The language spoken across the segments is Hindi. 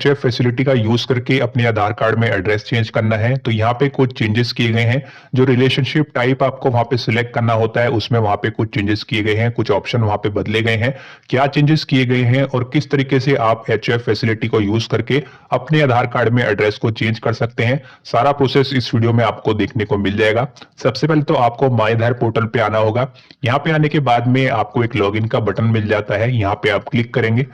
एचओएफ फैसिलिटी का यूज करके अपने आधार कार्ड में एड्रेस चेंज करना है तो यहाँ पे कुछ चेंजेस किए गए हैं। जो रिलेशनशिप टाइप आपको वहां पे सिलेक्ट करना होता है उसमें वहां पे कुछ चेंजेस किए गए हैं, कुछ ऑप्शन वहां पे बदले गए हैं। क्या चेंजेस किए गए हैं और किस तरीके से आप एचओएफ फैसिलिटी को यूज करके अपने आधार कार्ड में एड्रेस को चेंज कर सकते हैं, सारा प्रोसेस इस वीडियो में आपको देखने को मिल जाएगा। सबसे पहले तो आपको माय आधार पोर्टल पे आना होगा। यहाँ पे आने के बाद में आपको एक लॉगिन का बटन मिल जाता है, यहाँ पे आप क्लिक करेंगे।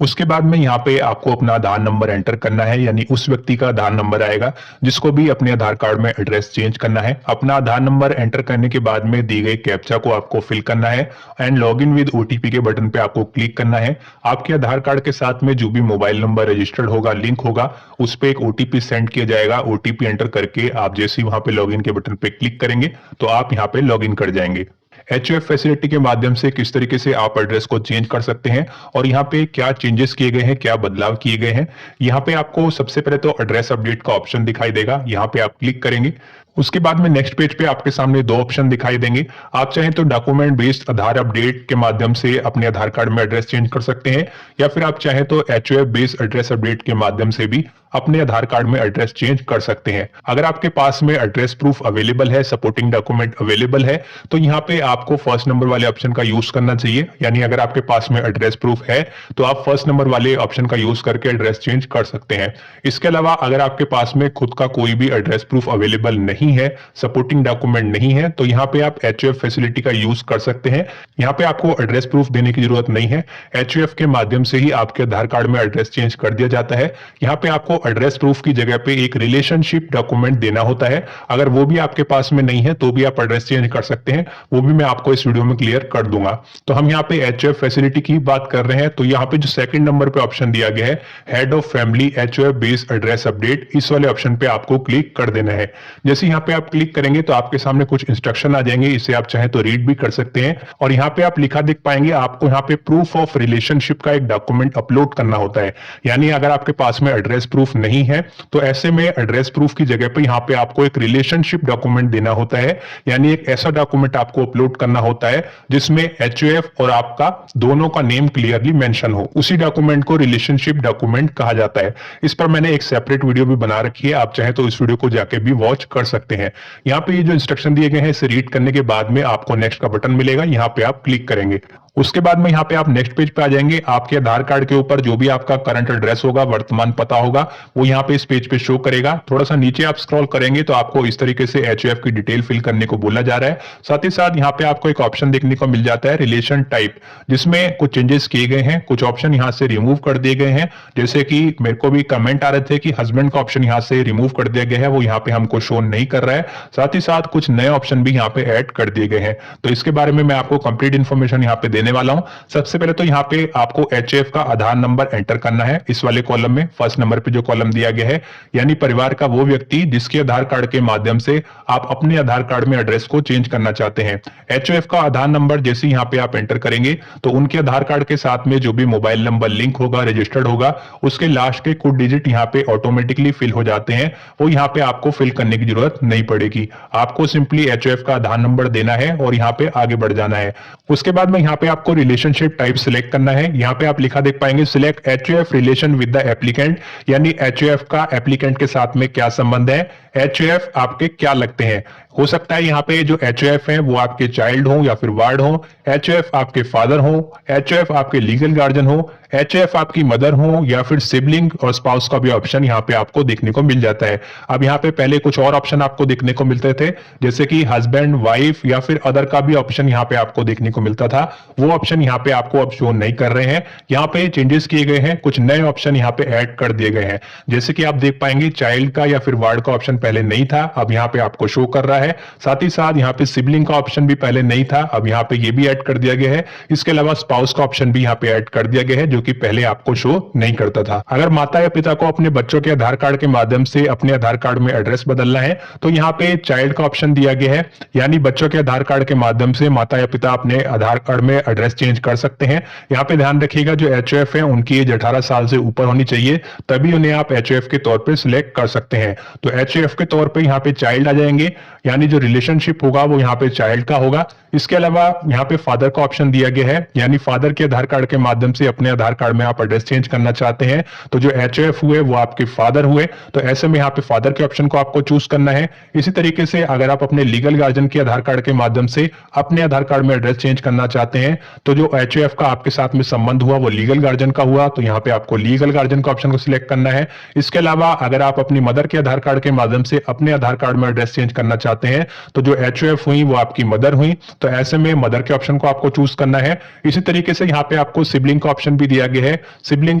उसके बाद में यहाँ पे आपको अपना आधार नंबर एंटर करना है, यानी उस व्यक्ति का आधार नंबर आएगा जिसको भी अपने आधार कार्ड में एड्रेस चेंज करना है। अपना आधार नंबर एंटर करने के बाद में दी गई कैप्चा को आपको फिल करना है and log in with OTP के बटन पे आपको क्लिक करना है। आपके आधार कार्ड के साथ में जो भी मोबाइल नंबर रजिस्टर्ड होगा, लिंक होगा, उस पर एक ओटीपी सेंड किया जाएगा। ओटीपी एंटर करके आप जैसे ही वहां पे लॉग इन के बटन पे क्लिक करेंगे तो आप यहाँ पे लॉग इन कर जाएंगे। एचओएफ फैसिलिटी के माध्यम से किस तरीके से आप एड्रेस को चेंज कर सकते हैं और यहाँ पे क्या चेंजेस किए गए हैं, क्या बदलाव किए गए हैं। यहाँ पे आपको सबसे पहले तो एड्रेस अपडेट का ऑप्शन दिखाई देगा, यहाँ पे आप क्लिक करेंगे। उसके बाद में नेक्स्ट पेज पे आपके सामने दो ऑप्शन दिखाई देंगे। आप चाहें तो डॉक्यूमेंट बेस्ड आधार अपडेट के माध्यम से अपने आधार कार्ड में एड्रेस चेंज कर सकते हैं, या फिर आप चाहें तो एचओएफ बेस्ड एड्रेस अपडेट के माध्यम से भी अपने आधार कार्ड में एड्रेस चेंज कर सकते हैं। अगर आपके पास में एड्रेस प्रूफ अवेलेबल है, सपोर्टिंग डॉक्यूमेंट अवेलेबल है, तो यहाँ पे आपको फर्स्ट नंबर वाले ऑप्शन का यूज करना चाहिए। यानी अगर आपके पास में एड्रेस प्रूफ है तो आप फर्स्ट नंबर वाले ऑप्शन का यूज करके एड्रेस चेंज कर सकते हैं। इसके अलावा अगर आपके पास में खुद का कोई भी एड्रेस प्रूफ अवेलेबल नहीं है, सपोर्टिंग डॉक्यूमेंट नहीं है, तो यहाँ पे आप एचओएफ फैसिलिटी का यूज कर सकते हैं। यहाँ पे आपको एड्रेस प्रूफ देने की जरूरत नहीं है, एचओएफ के माध्यम से ही आपके आधार कार्ड में एड्रेस चेंज कर दिया जाता है। यहाँ पे आपको एड्रेस प्रूफ की जगह पे एक रिलेशनशिप डॉक्यूमेंट देना होता है। अगर वो भी आपके पास में नहीं है तो भी आप एड्रेस चेंज कर सकते हैं, वो भी मैं आपको इस वीडियो में क्लियर कर दूंगा। तो हम यहाँ पे एचओएफ फैसिलिटी की बात कर रहे हैं, तो यहाँ पे जो सेकंड नंबर पे ऑप्शन दिया गया है head of family HOF based address update, इस वाले ऑप्शन पे आपको क्लिक कर देना है। जैसे यहाँ पे आप क्लिक करेंगे तो आपके सामने कुछ इंस्ट्रक्शन आ जाएंगे, इसे आप चाहे तो रीड भी कर सकते हैं। और यहाँ पे आप लिखा देख पाएंगे, आपको यहाँ पे प्रूफ ऑफ रिलेशनशिप का एक डॉक्यूमेंट अपलोड करना होता है। यानी अगर आपके पास में एड्रेस प्रूफ नहीं है तो ऐसे में एड्रेस प्रूफ की जगह पे यहाँ पे आपको एक रिलेशनशिप डॉक्यूमेंट देना होता है। यानी एक ऐसा डॉक्यूमेंट आपको अपलोड करना होता है जिसमें एचओएफ और आपका दोनों का नेम क्लियरली मेंशन हो। उसी डॉक्यूमेंट को रिलेशनशिप डॉक्यूमेंट कहा जाता है। इस पर मैंने एक सेपरेट वीडियो भी बना रखी है, आप चाहे तो इस वीडियो को जाके भी वॉच कर सकते हैं। यहाँ पे ये जो इंस्ट्रक्शन दिए गए हैं इसे रीड करने के बाद में आपको नेक्स्ट का बटन मिलेगा, यहाँ पे आप क्लिक करेंगे। उसके बाद में यहाँ पे आप नेक्स्ट पेज पे आ जाएंगे। आपके आधार कार्ड के ऊपर जो भी आपका करंट एड्रेस होगा, वर्तमान पता होगा, वो यहाँ पे इस पेज पे शो करेगा। थोड़ा सा नीचे आप स्क्रॉल करेंगे तो आपको इस तरीके से एचओएफ की डिटेल फिल करने को बोला जा रहा है। साथ ही साथ यहाँ पे आपको एक ऑप्शन देखने को मिल जाता है रिलेशन टाइप, जिसमें कुछ चेंजेस किए गए हैं, कुछ ऑप्शन यहाँ से रिमूव कर दिए गए हैं। जैसे कि मेरे को भी कमेंट आ रहे थे कि हस्बैंड का ऑप्शन यहाँ से रिमूव कर दिया गया है, वो यहाँ पे हमको शो नहीं कर रहा है। साथ ही साथ कुछ नए ऑप्शन भी यहाँ पे ऐड कर दिए गए हैं, तो इसके बारे में मैं आपको कंप्लीट इन्फॉर्मेशन यहाँ पे देने वाला हूँ। सबसे पहले तो यहाँ पे आपको एचएफ का आधार नंबर एंटर करना है। इस वाले कॉलम में फर्स्ट नंबर पे जो कॉलम दिया गया है, यानी परिवार का वो व्यक्ति जिसके आधार कार्ड के माध्यम से आप अपने आधार कार्ड में एड्रेस को चेंज करना चाहते हैं। एचओएफ का आधार नंबर जैसे यहाँ पे आप एंटर करेंगे तो उनके आधार कार्ड के साथ में जो भी मोबाइल नंबर लिंक होगा, रजिस्टर्ड होगा, उसके लास्ट के कुछ डिजिट यहाँ पे ऑटोमेटिकली फिल हो जाते हैं। वो यहाँ पे आपको फिल करने की जरूरत नहीं पड़ेगी। आपको सिंपली एचओएफ का आधार नंबर देना है और यहाँ पे आगे बढ़ जाना है। उसके बाद में यहाँ पे आपको रिलेशनशिप टाइप सिलेक्ट करना है। यहाँ पे आप लिखा देख पाएंगे select HOF relation with the applicant, यानी एचओएफ का एप्लीकेंट के साथ में क्या संबंध है, एचओएफ आपके क्या लगते हैं। हो सकता है यहाँ पे जो एचओएफ है वो आपके चाइल्ड हो या फिर वार्ड हो, एचओएफ आपके फादर हो, एचओएफ आपके लीगल गार्जियन हो, एचओएफ आपकी मदर हो, या फिर सिबलिंग और स्पाउस का भी ऑप्शन यहाँ पे आपको देखने को मिल जाता है। अब यहाँ पे पहले कुछ और ऑप्शन आपको देखने को मिलते थे, जैसे कि हस्बैंड, वाइफ या फिर अदर का भी ऑप्शन यहाँ पे आपको देखने को मिलता था। वो ऑप्शन यहाँ पे आपको अब शो नहीं कर रहे हैं। यहाँ पे चेंजेस किए गए हैं, कुछ नए ऑप्शन यहाँ पे ऐड कर दिए गए हैं। जैसे कि आप देख पाएंगे चाइल्ड का या फिर वार्ड का ऑप्शन पहले नहीं था, अब यहाँ पे आपको शो कर रहा है। साथ ही साथ यहाँ पे सिबलिंग का ऑप्शन भी पहले नहीं था, अब यहाँ पे ये भी ऐड कर दिया गया है। इसके अलावा स्पाउस का ऑप्शन भी यहाँ पे ऐड कर दिया गया है, जो कि पहले आपको शो नहीं करता था। अगर माता या पिता को अपने बच्चों के आधार कार्ड के माध्यम से अपने आधार कार्ड में एड्रेस बदलना है तो यहाँ पे चाइल्ड का ऑप्शन दिया गया है, यानी बच्चों के आधार कार्ड के माध्यम से माता या पिता अपने आधार कार्ड में एड्रेस चेंज कर सकते हैं। यहाँ पे ध्यान रखिएगा जो एचओएफ है उनकी एज 18 साल से ऊपर होनी चाहिए, तभी उन्हें आप एचओएफ के तौर पे सिलेक्ट कर सकते हैं। तो एचओएफ के तौर पे यहाँ पे चाइल्ड आ जाएंगे, यानी जो रिलेशनशिप होगा वो यहाँ पे चाइल्ड का होगा। इसके अलावा यहाँ पे फादर का ऑप्शन दिया गया है, यानी फादर के आधार कार्ड के माध्यम से अपने आधार आधार कार्ड में आप एड्रेस चेंज करना चाहते हैं, तो जो HOF हुए वो आपके फादर हुए, तो ऐसे में यहाँ पे फादर के ऑप्शन को आपको चूज करना है। इसी तरीके से अगर आप अपने लीगल गार्जियन के आधार कार्ड के माध्यम से अपने आधार कार्ड में एड्रेस चेंज करना चाहते हैं, तो जो HOF का आपके साथ में संबंध हुआ वो लीगल गार्जियन का हुआ, तो यहाँ पे आपको लीगल गार्जियन का ऑप्शन को सिलेक्ट करना है। इसके अलावा अगर आप अपनी मदर के आधार कार्ड के माध्यम से अपने आधार कार्ड में एड्रेस चेंज करना चाहते हैं, तो जो HOF हुई वो आपकी मदर हुई, तो ऐसे में मदर के ऑप्शन को आपको चूज करना है। इसी तरीके से यहाँ पे आपको सिबलिंग का ऑप्शन भी दिया गया है। सिबलिंग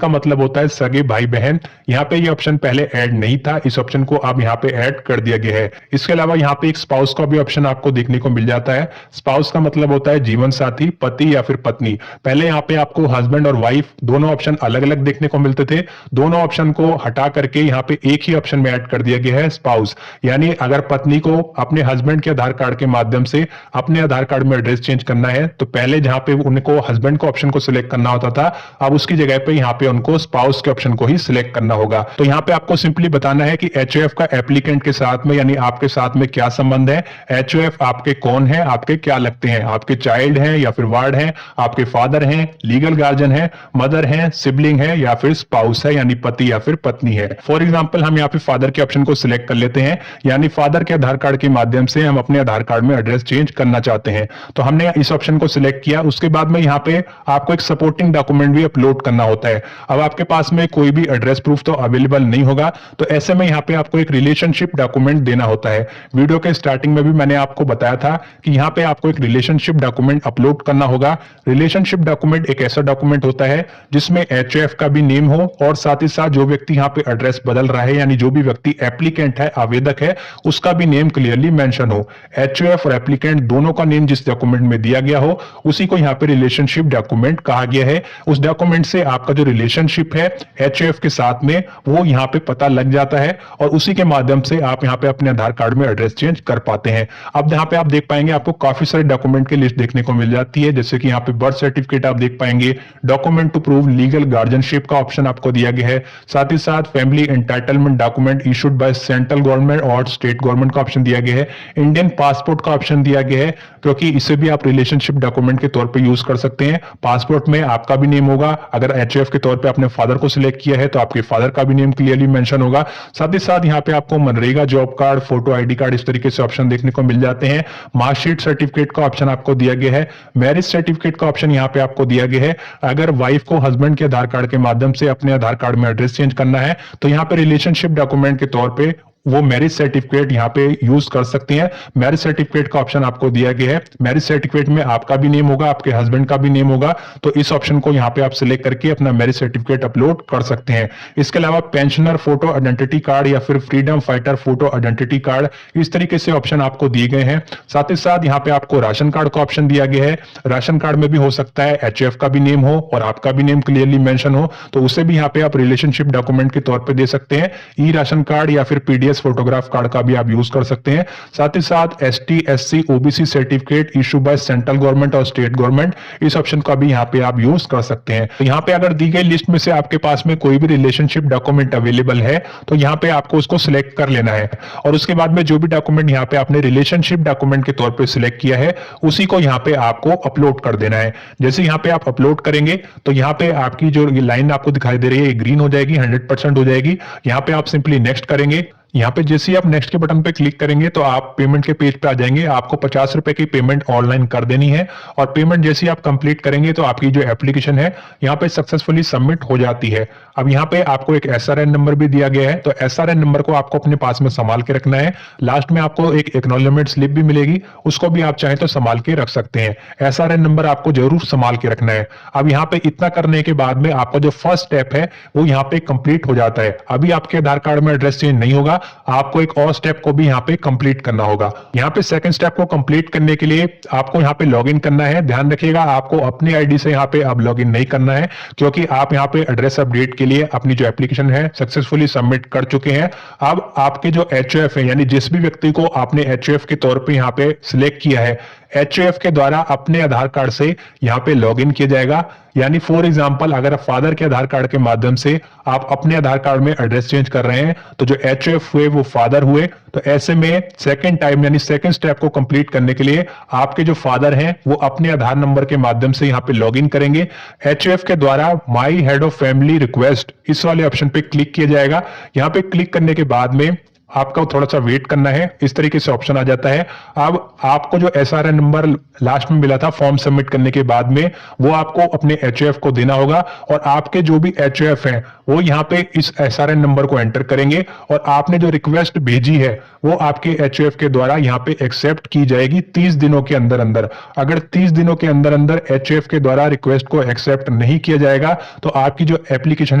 का मतलब होता है सगे भाई बहन। यहाँ पे ये ऑप्शन पहले ऐड नहीं था, इस ऑप्शन को आप यहाँ पे ऐड कर दिया गया है। इसके अलावा यहाँ पे एक स्पाउस का भी ऑप्शन आपको देखने को मिल जाता है। स्पाउस का मतलब होता है जीवन साथी, पति या फिर पत्नी। पहले यहाँ पे आपको हस्बैंड और वाइफ दोनों ऑप्शन अलग अलग देखने को मिलते थे, दोनों ऑप्शन को हटा करके यहाँ पे एक ही ऑप्शन में ऐड कर दिया गया है स्पाउस। यानी अगर पत्नी को अपने हस्बैंड के आधार कार्ड के माध्यम से अपने आधार कार्ड में एड्रेस चेंज करना है, तो पहले जहां पे उनको हस्बैंड को ऑप्शन को सिलेक्ट करना होता था, अब उसकी जगह पे यहाँ पे उनको स्पाउस के ऑप्शन को ही सिलेक्ट करना होगा। तो यहाँ पे आपको सिंपली बताना है कि HOF का एप्लीकेंट के साथ में यानी आपके साथ में क्या संबंध है, HOF आपके कौन है, आपके क्या लगते हैं, आपके चाइल्ड हैं या फिर वार्ड हैं, आपके फादर हैं, लीगल गार्जियन है, मदर है, सिबलिंग है या फिर स्पाउस है यानी पति या फिर पत्नी है। फॉर एग्जाम्पल हम यहाँ पे फादर के ऑप्शन को सिलेक्ट कर लेते हैं, यानी फादर के आधार कार्ड के माध्यम से हम अपने आधार कार्ड में एड्रेस चेंज करना चाहते हैं, तो हमने इस ऑप्शन को सिलेक्ट किया। उसके बाद में यहाँ पे आपको एक सपोर्टिंग डॉक्यूमेंट भी अपलोड करना होता है। अब आपके पास में कोई भी एड्रेस प्रूफ तो अवेलेबल नहीं होगा, तो ऐसे में यहाँ पे आपको एक रिलेशनशिप डॉक्यूमेंट देना होता है। वीडियो के स्टार्टिंग में भी मैंने आपको बताया था कि यहाँ पे आपको एक रिलेशनशिप डॉक्यूमेंट अपलोड करना होगा। रिलेशनशिप डॉक्यूमेंट एक ऐसा डॉक्यूमेंट होता है जिसमें HOF का भी नेम हो और साथ ही साथ जो व्यक्ति यहाँ पे एड्रेस बदल रहा है यानी जो भी व्यक्ति एप्लीकेंट है, आवेदक है, उसका भी नेम क्लियरली मेंशन हो। HOF और एप्लीकेंट दोनों का नेम जिस डॉक्यूमेंट में दिया गया हो उसी को यहाँ पे रिलेशनशिप डॉक्यूमेंट कहा गया है। उस डॉक्यूमेंट से आपका जो रिलेशनशिप है HOF के साथ में वो यहाँ पे पता लग जाता है और उसी के माध्यम से आप यहाँ पे अपने आधार कार्ड में एड्रेस चेंज कर पाते हैं। अब यहाँ पे आप देख पाएंगे आपको काफी सारे डॉक्यूमेंट की लिस्ट देखने को मिल जाती है, जैसे कि यहाँ पे बर्थ सर्टिफिकेट आप देख पाएंगे, document to prove legal guardianship का ऑप्शन आपको दिया गया है, साथ ही साथ family entitlement document issued by central government और स्टेट गवर्नमेंट का ऑप्शन दिया गया है, इंडियन पासपोर्ट का ऑप्शन दिया गया है क्योंकि इसे भी आप रिलेशनशिप डॉक्यूमेंट के तौर पे यूज कर सकते हैं। पासपोर्ट में आपका भी नेम होगा, अगर HOF के तौर पे आपने फादर को सिलेक्ट किया है तो आपके फादर का भी नेम क्लियरली मेंशन होगा। साथ ही साथ यहाँ पे आपको MNREGA job card, photo ID card इस तरीके से ऑप्शन देखने को मिल जाते हैं। मार्कशीट सर्टिफिकेट का ऑप्शन आपको दिया गया है, मैरिज सर्टिफिकेट का ऑप्शन यहाँ पे आपको दिया गया है। अगर वाइफ को हस्बैंड के आधार कार्ड के माध्यम से अपने आधार कार्ड में एड्रेस चेंज करना है तो यहाँ पे रिलेशनशिप डॉक्यूमेंट के तौर पे वो मैरिज सर्टिफिकेट यहाँ पे यूज कर सकते हैं। मैरिज सर्टिफिकेट का ऑप्शन आपको दिया गया है, मैरिज सर्टिफिकेट में आपका भी नेम होगा, आपके हस्बैंड का भी नेम होगा, तो इस ऑप्शन को यहाँ पे आप सिलेक्ट करके अपना मैरिज सर्टिफिकेट अपलोड कर सकते हैं। इसके अलावा पेंशनर फोटो आइडेंटिटी कार्ड या फिर freedom fighter photo identity card, इस तरीके से ऑप्शन आपको दिए गए हैं। साथ ही साथ यहाँ पे आपको राशन कार्ड का ऑप्शन दिया गया है। राशन कार्ड में भी हो सकता है HOF का भी नेम हो और आपका भी नेम क्लियरली मेंशन हो, तो उसे भी यहाँ पे आप रिलेशनशिप डॉक्यूमेंट के तौर पे दे सकते हैं। ई राशन कार्ड या फिर PDF फोटोग्राफ कार्ड का भी आप यूज कर सकते हैं। साथ ही साथ ST SC OBC certificate issue bye central government और स्टेट गवर्नमेंट, इस ऑप्शन का भी यहाँ पे आप यूज कर सकते हैं। तो यहाँ पे अगर दी गई लिस्ट में से आपके पास में कोई भी रिलेशनशिप डॉक्यूमेंट अवेलेबल है तो यहाँ पे आपको उसको सिलेक्ट कर लेना है और उसके बाद में जो भी डॉक्यूमेंट यहाँ पे आपने रिलेशनशिप डॉक्यूमेंट के तौर पे सिलेक्ट किया है उसी को यहाँ पे आपको अपलोड कर देना है। जैसे यहाँ पे आप अपलोड करेंगे तो यहाँ पे आपकी जो लाइन आपको दिखाई दे रही है ग्रीन हो जाएगी, 100% हो जाएगी। यहाँ पे आप सिंपली नेक्स्ट करेंगे। यहाँ पे जैसे ही आप नेक्स्ट के बटन पे क्लिक करेंगे तो आप पेमेंट के पेज पे आ जाएंगे। आपको 50 रुपए की पेमेंट ऑनलाइन कर देनी है और पेमेंट जैसे ही आप कंप्लीट करेंगे तो आपकी जो एप्लीकेशन है यहाँ पे सक्सेसफुली सबमिट हो जाती है। अब यहाँ पे आपको एक SRN नंबर भी दिया गया है, तो SRN नंबर को आपको अपने पास में संभाल के रखना है। लास्ट में आपको एक एक्नॉलेजमेंट स्लिप भी मिलेगी, उसको भी आप चाहें तो संभाल के रख सकते हैं। SRN नंबर आपको जरूर संभाल के रखना है। अब यहाँ पे इतना करने के बाद में आपका जो फर्स्ट स्टेप है वो यहाँ पे कंप्लीट हो जाता है। अभी आपके आधार कार्ड में एड्रेस चेंज नहीं होगा, आपको एक और स्टेप को भी यहाँ पे कंप्लीट करना होगा। यहाँ पे सेकंड स्टेप को कंप्लीट करने के लिए आपको यहाँ पे लॉगिन करना है। ध्यान रखिएगा आपको अपनी आईडी से यहाँ पे अब लॉगिन नहीं करना है क्योंकि आप यहाँ पे एड्रेस अपडेट के लिए अपनी जो एप्लीकेशन है सक्सेसफुली सबमिट कर चुके हैं। अब आपके जो HOF है यानी जिस भी व्यक्ति को आपने HOF के तौर पे यहाँ पे सिलेक्ट किया है, HOF के द्वारा अपने आधार कार्ड से यहाँ पे लॉगिन किया जाएगा। यानी फॉर एग्जांपल अगर फादर के आधार कार्ड के माध्यम से आप अपने आधार कार्ड में एड्रेस चेंज कर रहे हैं तो जो एचओएफ हुए वो फादर हुए, तो ऐसे में सेकंड टाइम यानी सेकंड स्टेप को कंप्लीट करने के लिए आपके जो फादर हैं वो अपने आधार नंबर के माध्यम से यहाँ पे लॉगिन करेंगे। एचओएफ के द्वारा my head of family request इस वाले ऑप्शन पे क्लिक किया जाएगा। यहाँ पे क्लिक करने के बाद में आपको थोड़ा सा वेट करना है, इस तरीके से ऑप्शन आ जाता है। अब आपको जो एसआरएन नंबर लास्ट में मिला था फॉर्म सबमिट करने के बाद में वो आपको अपने एचओएफ को देना होगा और आपके जो भी एचओएफ हैं वो यहाँ पे इस एसआरएन नंबर को एंटर करेंगे और आपने जो रिक्वेस्ट भेजी है वो आपके एचओएफ के द्वारा यहाँ पे एक्सेप्ट की जाएगी 30 दिनों के अंदर अंदर। अगर 30 दिनों के अंदर अंदर एचओएफ के द्वारा रिक्वेस्ट को एक्सेप्ट नहीं किया जाएगा तो आपकी जो एप्लीकेशन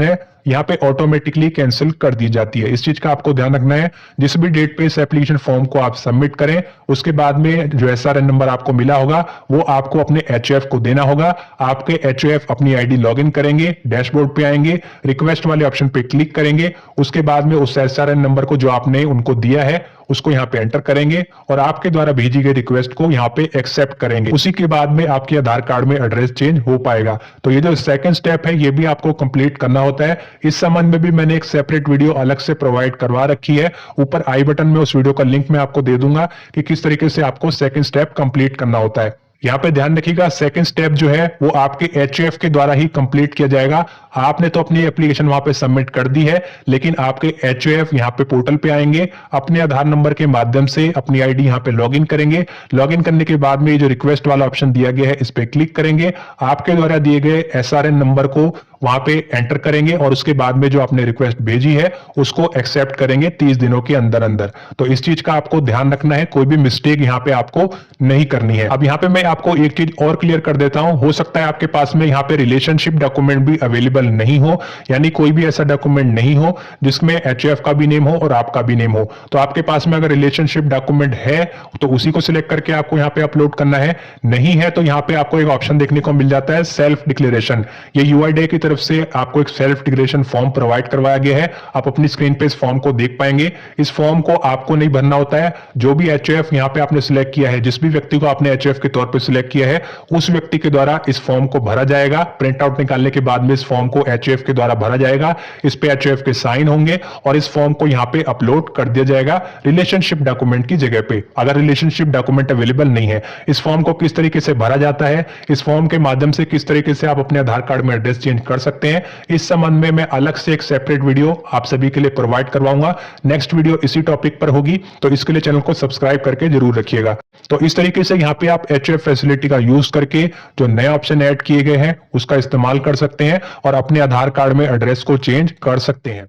है यहाँ पे ऑटोमेटिकली कैंसिल कर दी जाती है। इस चीज का आपको ध्यान रखना है। जिस भी डेट पे इस एप्लीकेशन फॉर्म को आप सबमिट करें उसके बाद में जो एसआरएन नंबर आपको मिला होगा वो आपको अपने एचओएफ को देना होगा। आपके एचओएफ अपनी आईडी लॉगिन करेंगे, डैशबोर्ड पे आएंगे, रिक्वेस्ट वाले ऑप्शन पे क्लिक करेंगे, उसके बाद में उस एसआरएन नंबर को जो आपने उनको दिया है उसको यहाँ पे एंटर करेंगे और आपके द्वारा भेजी गई रिक्वेस्ट को यहाँ पे एक्सेप्ट करेंगे। उसी के बाद में आपके आधार कार्ड में एड्रेस चेंज हो पाएगा। तो ये जो सेकंड स्टेप है ये भी आपको कंप्लीट करना होता है। इस संबंध में भी मैंने एक सेपरेट वीडियो अलग से प्रोवाइड करवा रखी है, ऊपर आई बटन में उस वीडियो का लिंक मैं आपको दे दूंगा कि किस तरीके से आपको सेकंड स्टेप कंप्लीट करना होता है। यहाँ पे ध्यान रखिएगा सेकंड स्टेप जो है वो आपके एचओएफ के द्वारा ही कंप्लीट किया जाएगा। आपने तो अपनी एप्लीकेशन वहां पे सबमिट कर दी है लेकिन आपके एचओएफ यहाँ पे पोर्टल पे आएंगे, अपने आधार नंबर के माध्यम से अपनी आईडी यहाँ पे लॉगिन करेंगे। लॉगिन करने के बाद में जो रिक्वेस्ट वाला ऑप्शन दिया गया है इस पे क्लिक करेंगे, आपके द्वारा दिए गए एसआरएन नंबर को वहां पे एंटर करेंगे और उसके बाद में जो आपने रिक्वेस्ट भेजी है उसको एक्सेप्ट करेंगे 30 दिनों के अंदर अंदर। तो इस चीज का आपको ध्यान रखना है, कोई भी मिस्टेक यहाँ पे आपको नहीं करनी है। अब यहाँ पे मैं आपको एक चीज और क्लियर कर देता हूं, हो सकता है आपके पास में यहाँ पे रिलेशनशिप डॉक्यूमेंट भी अवेलेबल नहीं हो, यानी कोई भी ऐसा डॉक्यूमेंट नहीं हो जिसमें एचओएफ का भी नेम हो और आपका भी नेम हो। तो आपके पास में अगर रिलेशनशिप डॉक्यूमेंट है तो उसी को सिलेक्ट करके आपको यहाँ पे अपलोड करना है। नहीं है तो यहाँ पे आपको एक ऑप्शन देखने को मिल जाता है सेल्फ डिक्लेरेशन। ये यूआईडीएआई की तरफ से आपको एक सेल्फ डिक्लेरेशन फॉर्म प्रोवाइड करवाया गया है। आप अपनी स्क्रीन पे इस फॉर्म को देख पाएंगे। इस फॉर्म को आपको नहीं भरना होता है, जो भी एचओएफ यहाँ पे आपने सिलेक्ट किया है, जिस भी व्यक्ति को आपने एचओएफ के तौर पे सिलेक्ट किया है उस व्यक्ति के द्वारा इस फॉर्म को भरा जाएगा। प्रिंट आउट निकालने के बाद में इस फॉर्म को एचओएफ के द्वारा भरा जाएगा, इस पे एचओएफ के साइन होंगे और इस फॉर्म को यहाँ पे अपलोड कर दिया जाएगा रिलेशनशिप डॉक्यूमेंट की जगह पे, अगर रिलेशनशिप डॉक्यूमेंट अवेलेबल नहीं है। इस फॉर्म को किस तरीके से भरा जाता है, इस फॉर्म के माध्यम से किस तरीके से आप अपने आधार कार्ड में एड्रेस चेंज कर सकते हैं, इस संबंध में मैं अलग से एक सेपरेट वीडियो आप सभी के लिए प्रोवाइड करवाऊंगा। नेक्स्ट वीडियो इसी टॉपिक पर होगी, तो इसके लिए चैनल को सब्सक्राइब करके जरूर रखिएगा। तो इस तरीके से यहाँ पे आप एचओएफ फैसिलिटी का यूज करके जो नए ऑप्शन ऐड किए गए हैं उसका इस्तेमाल कर सकते हैं और अपने आधार कार्ड में एड्रेस को चेंज कर सकते हैं।